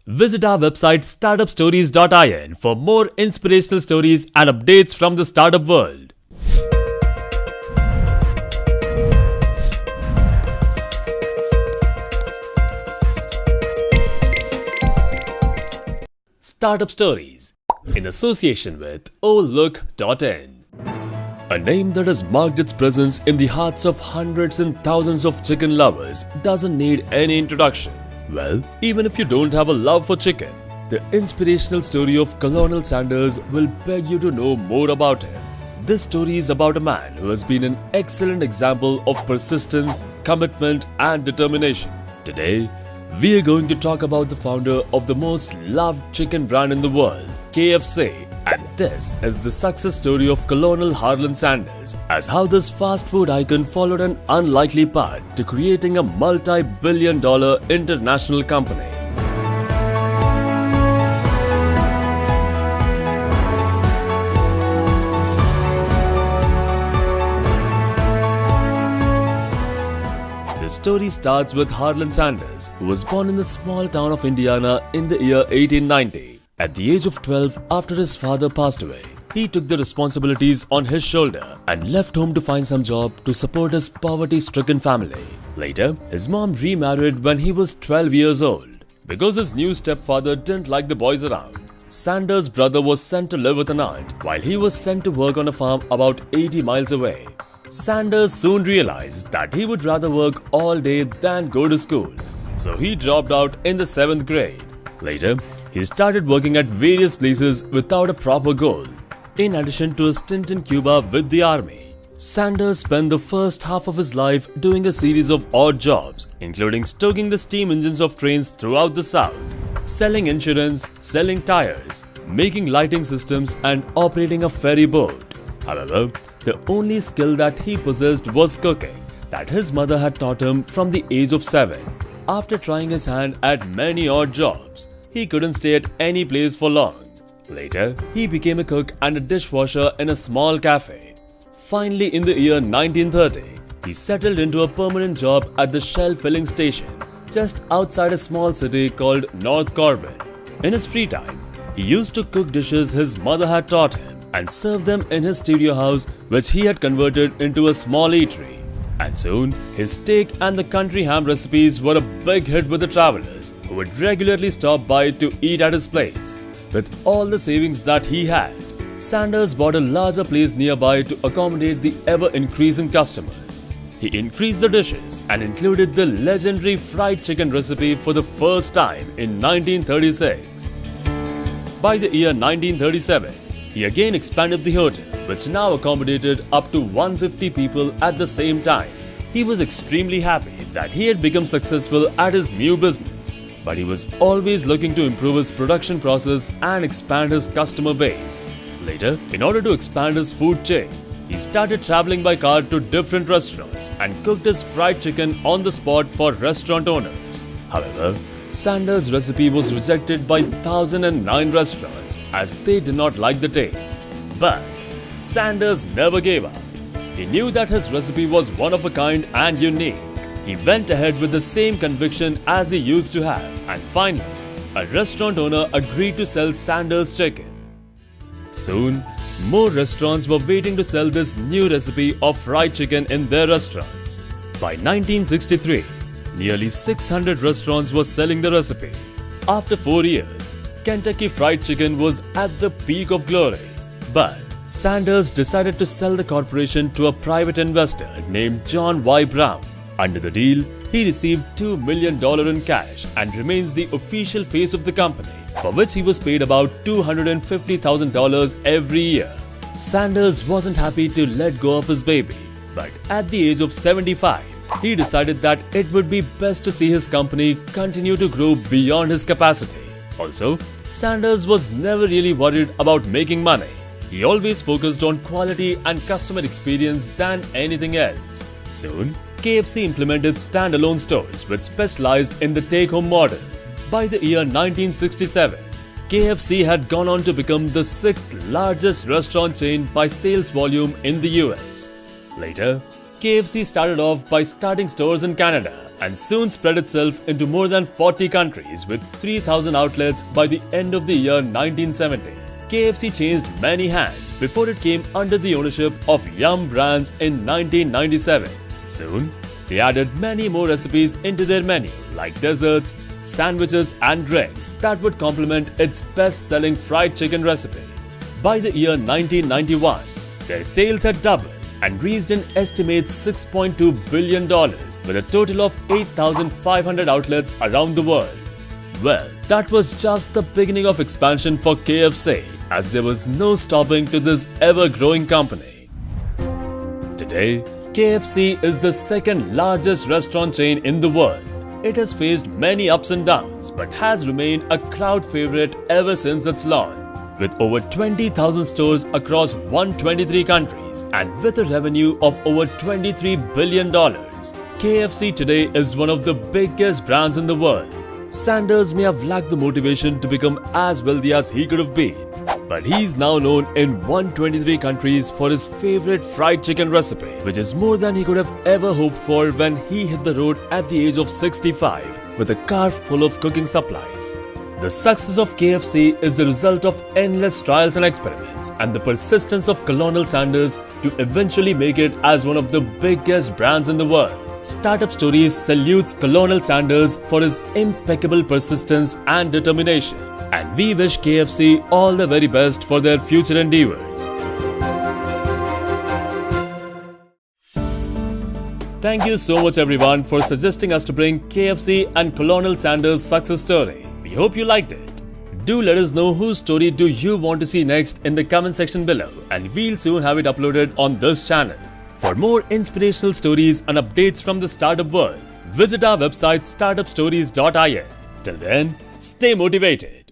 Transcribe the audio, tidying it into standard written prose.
Visit our website startupstories.in for more inspirational stories and updates from the startup world. Startup Stories in association with Look.in. A name that has marked its presence in the hearts of hundreds and thousands of chicken lovers doesn't need any introduction. Well, even if you don't have a love for chicken, the inspirational story of Colonel Sanders will beg you to know more about him. This story is about a man who has been an excellent example of persistence, commitment, and determination. Today, we are going to talk about the founder of the most loved chicken brand in the world, KFC. And this is the success story of Colonel Harlan Sanders, as how this fast food icon followed an unlikely path to creating a multi-billion-dollar international company. The story starts with Harlan Sanders, who was born in the small town of Indiana in the year 1890. At the age of 12, after his father passed away, he took the responsibilities on his shoulder and left home to find some job to support his poverty-stricken family. Later, his mom remarried when he was 12 years old. Because his new stepfather didn't like the boys around, Sanders' brother was sent to live with an aunt while he was sent to work on a farm about 80 miles away. Sanders soon realized that he would rather work all day than go to school, so he dropped out in the 7th grade. Later, he started working at various places without a proper goal. In addition to a stint in Cuba with the army, Sanders spent the first half of his life doing a series of odd jobs, including stoking the steam engines of trains throughout the South, selling insurance, selling tires, making lighting systems, and operating a ferry boat. However, the only skill that he possessed was cooking, that his mother had taught him from the age of 7. After trying his hand at many odd jobs, he couldn't stay at any place for long. Later, he became a cook and a dishwasher in a small cafe. Finally, in the year 1930, he settled into a permanent job at the Shell filling station, just outside a small city called North Corbin. In his free time, he used to cook dishes his mother had taught him and serve them in his studio house, which he had converted into a small eatery. And soon, his steak and the country ham recipes were a big hit with the travelers who would regularly stop by to eat at his place. With all the savings that he had, Sanders bought a larger place nearby to accommodate the ever-increasing customers. He increased the dishes and included the legendary fried chicken recipe for the first time in 1936. By the year 1937, he again expanded the hotel, which now accommodated up to 150 people at the same time. He was extremely happy that he had become successful at his new business, but he was always looking to improve his production process and expand his customer base. Later, in order to expand his food chain, he started traveling by car to different restaurants and cooked his fried chicken on the spot for restaurant owners. However, Sanders' recipe was rejected by 1,009 restaurants as they did not like the taste. But Sanders never gave up. He knew that his recipe was one of a kind and unique. He went ahead with the same conviction as he used to have, and finally, a restaurant owner agreed to sell Sanders' chicken. Soon, more restaurants were waiting to sell this new recipe of fried chicken in their restaurants. By 1963, nearly 600 restaurants were selling the recipe. After 4 years, Kentucky Fried Chicken was at the peak of glory. But Sanders decided to sell the corporation to a private investor named John Y. Brown. Under the deal, he received $2 million in cash and remains the official face of the company, for which he was paid about $250,000 every year. Sanders wasn't happy to let go of his baby, but at the age of 75, he decided that it would be best to see his company continue to grow beyond his capacity. Also, Sanders was never really worried about making money. He always focused on quality and customer experience than anything else. Soon, KFC implemented standalone stores which specialized in the take-home model. By the year 1967, KFC had gone on to become the 6th largest restaurant chain by sales volume in the US. Later, KFC started off by starting stores in Canada and soon spread itself into more than 40 countries with 3,000 outlets by the end of the year 1970. KFC changed many hands before it came under the ownership of Yum Brands in 1997. Soon, they added many more recipes into their menu like desserts, sandwiches and drinks that would complement its best-selling fried chicken recipe. By the year 1991, their sales had doubled and reached an estimated $6.2 billion with a total of 8,500 outlets around the world. Well, that was just the beginning of expansion for KFC, as there was no stopping to this ever-growing company. Today, KFC is the second largest restaurant chain in the world. It has faced many ups and downs but has remained a crowd favorite ever since its launch. With over 20,000 stores across 123 countries and with a revenue of over $23 billion, KFC today is one of the biggest brands in the world. Sanders may have lacked the motivation to become as wealthy as he could have been, but he's now known in 123 countries for his favorite fried chicken recipe, which is more than he could have ever hoped for when he hit the road at the age of 65 with a car full of cooking supplies. The success of KFC is the result of endless trials and experiments and the persistence of Colonel Sanders to eventually make it as one of the biggest brands in the world. Startup Stories salutes Colonel Sanders for his impeccable persistence and determination, and we wish KFC all the very best for their future endeavors. Thank you so much everyone for suggesting us to bring KFC and Colonel Sanders' success story. We hope you liked it. Do let us know whose story do you want to see next in the comment section below, and we'll soon have it uploaded on this channel. For more inspirational stories and updates from the startup world, visit our website startupstories.in. Till then, stay motivated.